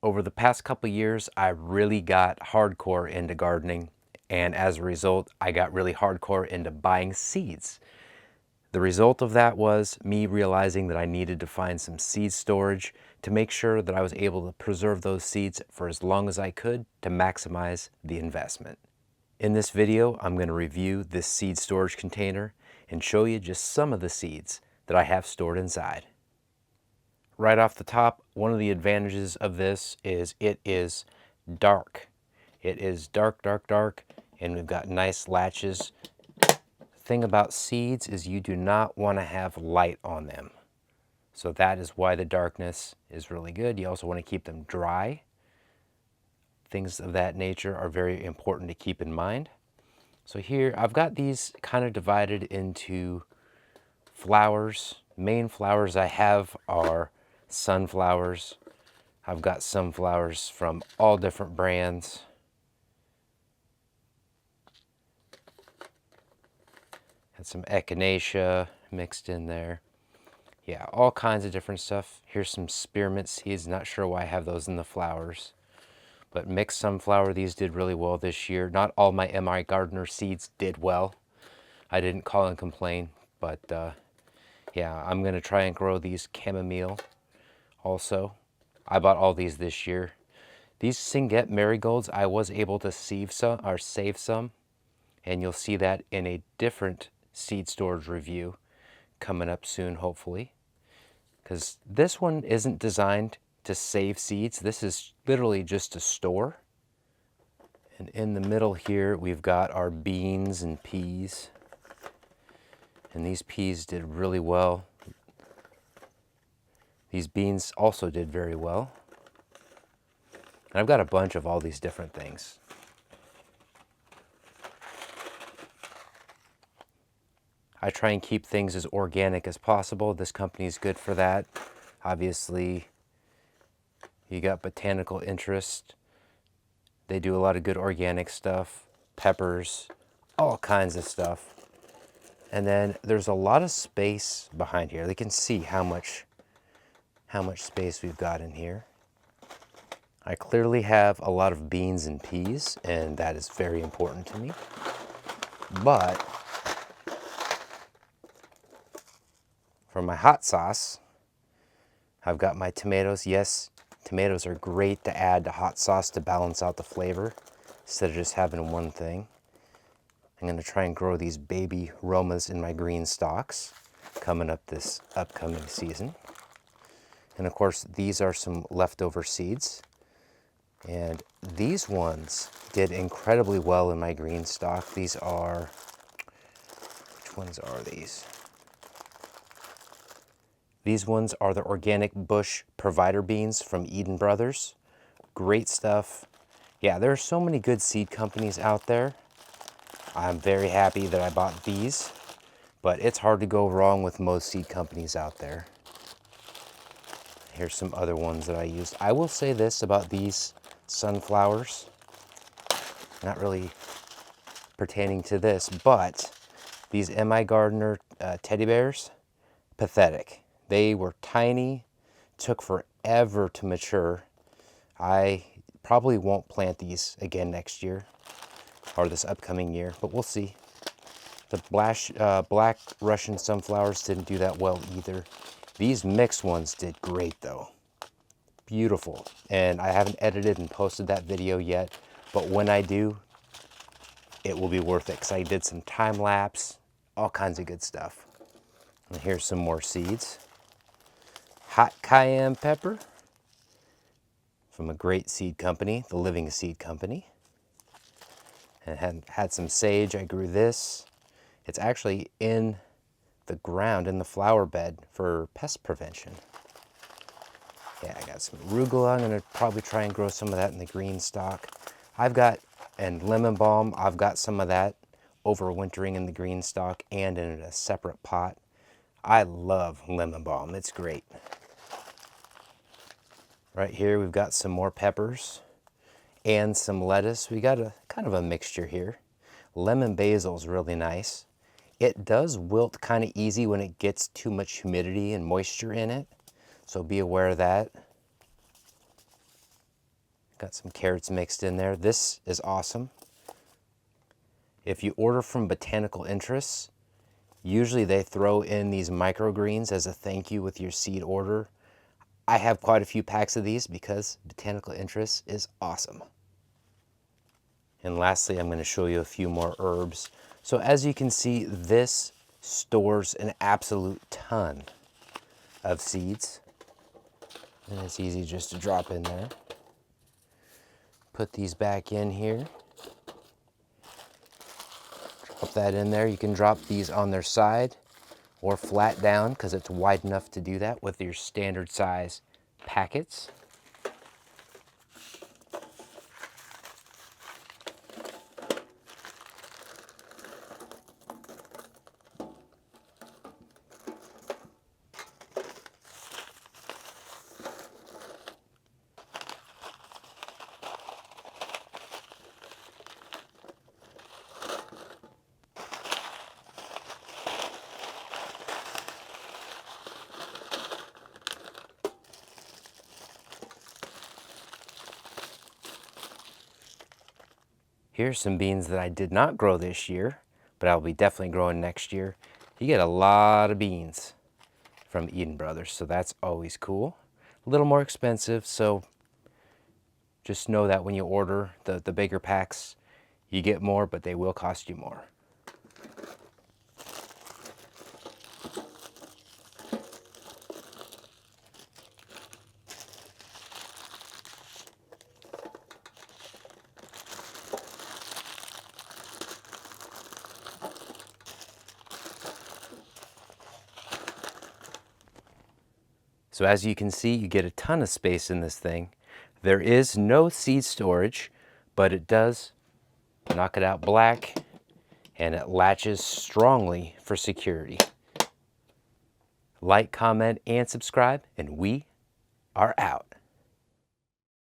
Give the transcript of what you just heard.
Over the past couple years, I really got hardcore into gardening, and as a result, I got really hardcore into buying seeds. The result of that was me realizing that I needed to find some seed storage to make sure that I was able to preserve those seeds for as long as I could to maximize the investment. In this video, I'm going to review this seed storage container and show you just some of the seeds that I have stored inside. Right off the top, one of the advantages of this is it is dark. It is dark, dark, dark, and we've got nice latches. The thing about seeds is you do not want to have light on them. So that is why the darkness is really good. You also want to keep them dry. Things of that nature are very important to keep in mind. So here, I've got these kind of divided into flowers. Main flowers I have are sunflowers. I've got sunflowers from all different brands. And some echinacea mixed in there. Yeah, all kinds of different stuff. Here's some spearmint seeds. Not sure why I have those in the flowers. But mixed sunflower, these did really well this year. Not all my MI Gardener seeds did well. I didn't call and complain, but yeah, I'm gonna try and grow these chamomile also. I bought all these this year. These Singette marigolds, I was able to save some, and you'll see that in a different seed storage review coming up soon, hopefully. Because this one isn't designed to save seeds. This is literally just to store. And in the middle here, we've got our beans and peas. And these peas did really well. These beans also did very well. And I've got a bunch of all these different things. I try and keep things as organic as possible. This company is good for that. Obviously, you got Botanical Interest. They do a lot of good organic stuff, peppers, all kinds of stuff. And then there's a lot of space behind here. They can see how much space we've got in here. I clearly have a lot of beans and peas, and that is very important to me. But for my hot sauce, I've got my tomatoes. Yes, tomatoes are great to add to hot sauce to balance out the flavor instead of just having one thing. I'm going to try and grow these baby Romas in my green stalks coming up this upcoming season. And of course, these are some leftover seeds. And these ones did incredibly well in my green stock. These are, which ones are these? These ones are the Organic Bush Provider Beans from Eden Brothers. Great stuff. Yeah, there are so many good seed companies out there. I'm very happy that I bought these, but it's hard to go wrong with most seed companies out there. Here's some other ones that I used. I will say this about these sunflowers, not really pertaining to this, but these MI Gardener teddy bears, pathetic. They were tiny, took forever to mature. I probably won't plant these again next year or this upcoming year, but we'll see. The black Russian sunflowers didn't do that well either. These mixed ones did great though. Beautiful. And I haven't edited and posted that video yet, but when I do, it will be worth it because I did some time lapse, all kinds of good stuff. And here's some more seeds. Hot cayenne pepper from a great seed company, the Living Seed Company. And had some sage. I grew this. It's actually in the ground, in the flower bed for pest prevention. Yeah, I got some arugula. I'm gonna probably try and grow some of that in the green stock. And lemon balm, I've got some of that overwintering in the green stock and in a separate pot. I love lemon balm, it's great. Right here, we've got some more peppers and some lettuce. We got a kind of a mixture here. Lemon basil is really nice. It does wilt kind of easy when it gets too much humidity and moisture in it. So be aware of that. Got some carrots mixed in there. This is awesome. If you order from Botanical Interests, usually they throw in these microgreens as a thank you with your seed order. I have quite a few packs of these because Botanical Interests is awesome. And lastly, I'm going to show you a few more herbs. So as you can see, this stores an absolute ton of seeds. And it's easy just to drop in there. Put these back in here. Drop that in there. You can drop these on their side or flat down because it's wide enough to do that with your standard size packets. Here's some beans that I did not grow this year, but I'll be definitely growing next year. You get a lot of beans from Eden Brothers, so that's always cool. A little more expensive, so just know that when you order the bigger packs, you get more, but they will cost you more. So as you can see, you get a ton of space in this thing. There is no seed storage, but it does knock it out black, and it latches strongly for security. Like, comment, and subscribe, and we are out.